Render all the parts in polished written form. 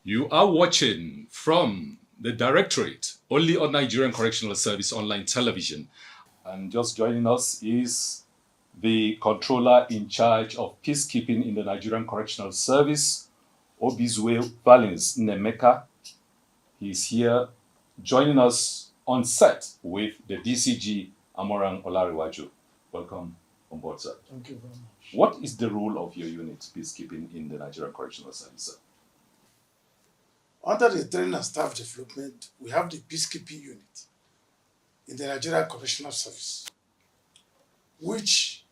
You are watching from the Directorate, only on Nigerian Correctional Service online television. And just joining us is the controller in charge of peacekeeping in the Nigerian Correctional Service, Obizwe Valens Nemeka. He's here joining us on set with the DCG Amoran Olariwaju. Welcome on board, sir. Thank you very much. What is the role of your unit, peacekeeping, in the Nigerian Correctional Service, sir? Under the training and staff development, we have the peacekeeping unit in the Nigerian Correctional Service, which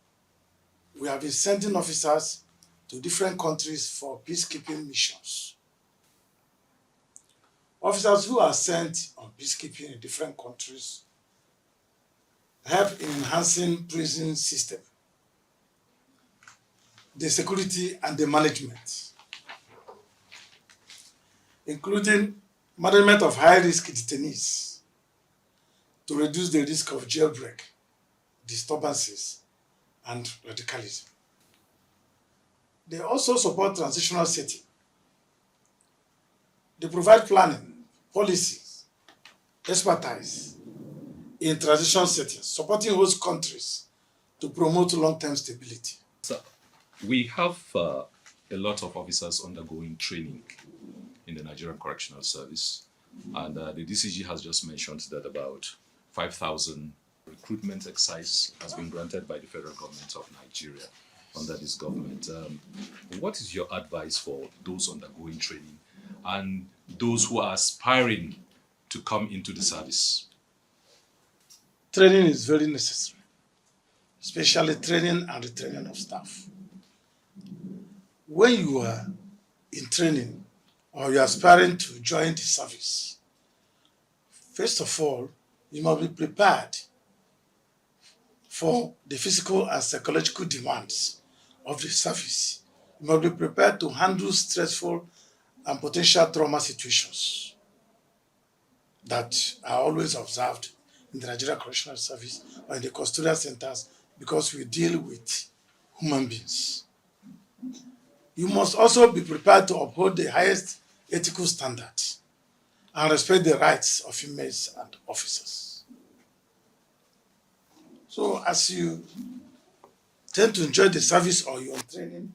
we have been sending officers to different countries for peacekeeping missions. Officers who are sent on peacekeeping in different countries help in enhancing prison system, the security and the management, including management of high-risk detainees to reduce the risk of jailbreak, disturbances, and radicalism. They also support transitional setting. They provide planning, policies, expertise in transition settings, supporting host countries to promote long-term stability. So, we have a lot of officers undergoing training in the Nigerian Correctional Service, and the DCG has just mentioned that about 5,000 recruitment exercise has been granted by the federal government of Nigeria under this government. What is your advice for those undergoing training and those who are aspiring to come into the service? Training is very necessary, especially training and retraining of staff. When you are in training or you are aspiring to join the service, first of all, you must be prepared for the physical and psychological demands of the service. You must be prepared to handle stressful and potential trauma situations that are always observed in the Nigerian Correctional Service or in the custodial centers, because we deal with human beings. You must also be prepared to uphold the highest ethical standards and respect the rights of inmates and officers. So as you tend to enjoy the service or you're training,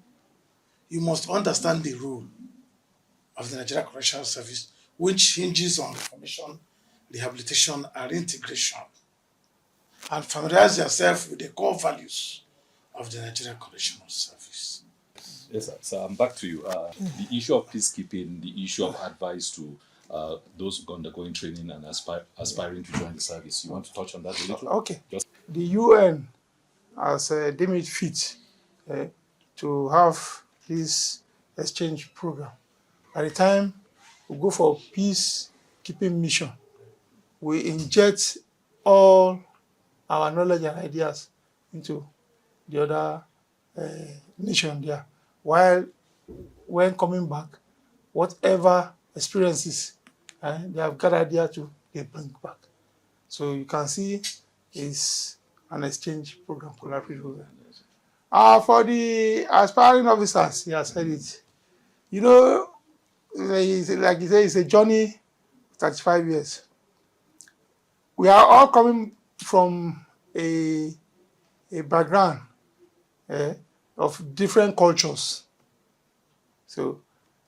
you must understand the rule of the Nigerian Correctional Service, which hinges on reformation, rehabilitation, and reintegration, and familiarize yourself with the core values of the Nigerian Correctional Service. Yes, sir. So I'm back to you. The issue of peacekeeping, the issue of advice to those undergoing training and aspiring to join the service. You want to touch on that a little? Okay. The UN has deemed it fit to have this exchange program. By the time we go for peacekeeping mission, we inject all our knowledge and ideas into the other nation there. While when coming back, whatever experiences they have gathered there to, they bring back. So you can see it's an exchange program, collaborative program. For the aspiring officers, he has said it. You know, like he said, it's a journey, 35 years. We are all coming from a background of different cultures, so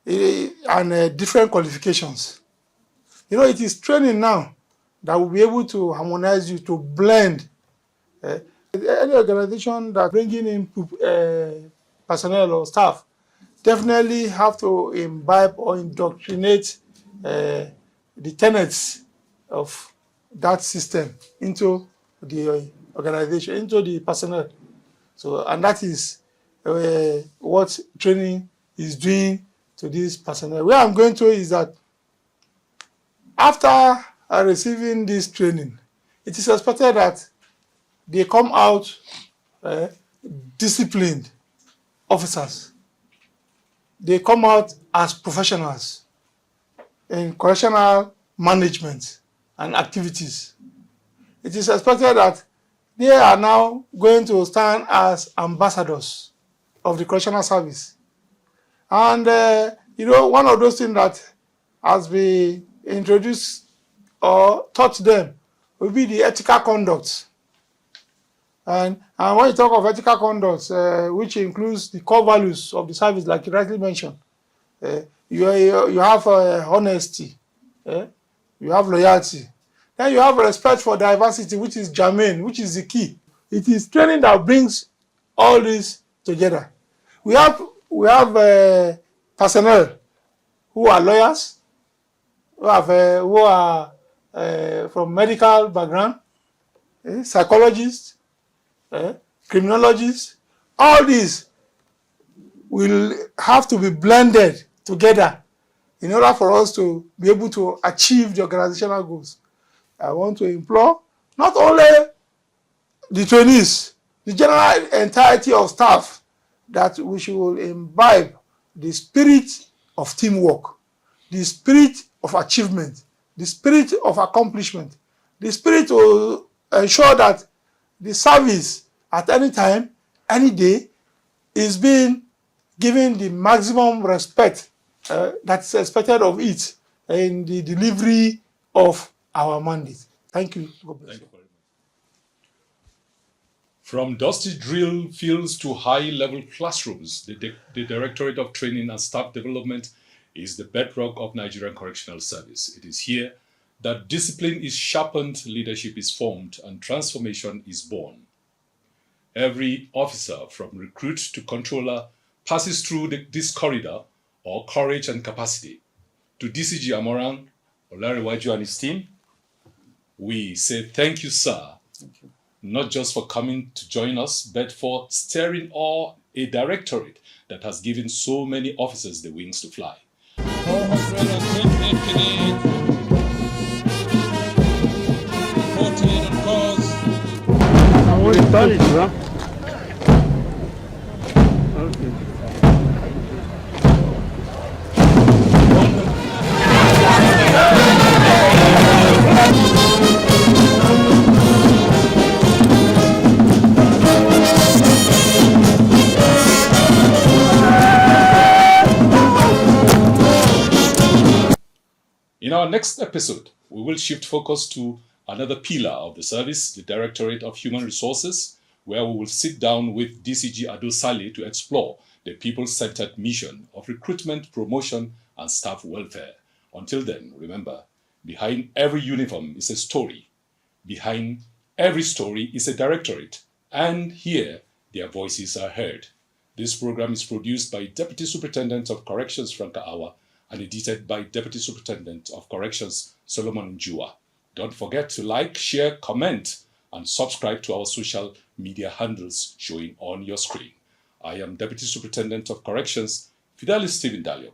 and different qualifications. You know, it is training now that will be able to harmonize you, to blend. Any organization that bringing in personnel or staff definitely have to imbibe or indoctrinate the tenets of that system into the organization, into the personnel. So, and that is what training is doing to this personnel. Where I'm going to is that after receiving this training, it is expected that they come out disciplined officers. They come out as professionals in correctional management and activities. It is expected that they are now going to stand as ambassadors of the correctional service. And, you know, one of those things that has been introduced or taught them will be the ethical conduct. And when you talk of ethical conduct, which includes the core values of the service, like you rightly mentioned, you have honesty, you have loyalty, then you have respect for diversity, which is germane, which is the key. It is training that brings all this together. We have personnel who are lawyers, who are from medical background, psychologists, criminologists. All these will have to be blended together in order for us to be able to achieve the organizational goals. I want to implore not only the trainees, the general entirety of staff, that we should imbibe the spirit of teamwork, the spirit of achievement, the spirit of accomplishment, the spirit to ensure that the service at any time, any day, is being given the maximum respect that's expected of it in the delivery of our mandate. Thank you. God bless you. Thank you very much. From dusty drill fields to high-level classrooms, the Directorate of Training and Staff Development is the bedrock of Nigerian Correctional Service. It is here that discipline is sharpened, leadership is formed, and transformation is born. Every officer, from recruit to controller, passes through this corridor or courage and capacity. To DCG Amoran, Olariwaju and his team, we say thank you, sir. Thank you. Not just for coming to join us, but for steering a directorate that has given so many officers the wings to fly. 428 14 on course. In our next episode, we will shift focus to another pillar of the service, the Directorate of Human Resources, where we will sit down with DCG Ado Sale to explore the people-centered mission of recruitment, promotion, and staff welfare. Until then, remember, behind every uniform is a story. Behind every story is a directorate, and here their voices are heard. This program is produced by Deputy Superintendent of Corrections Franka Awa and edited by Deputy Superintendent of Corrections Solomon Njua. Don't forget to like, share, comment, and subscribe to our social media handles showing on your screen. I am Deputy Superintendent of Corrections, Fidelis Stephen Dalio.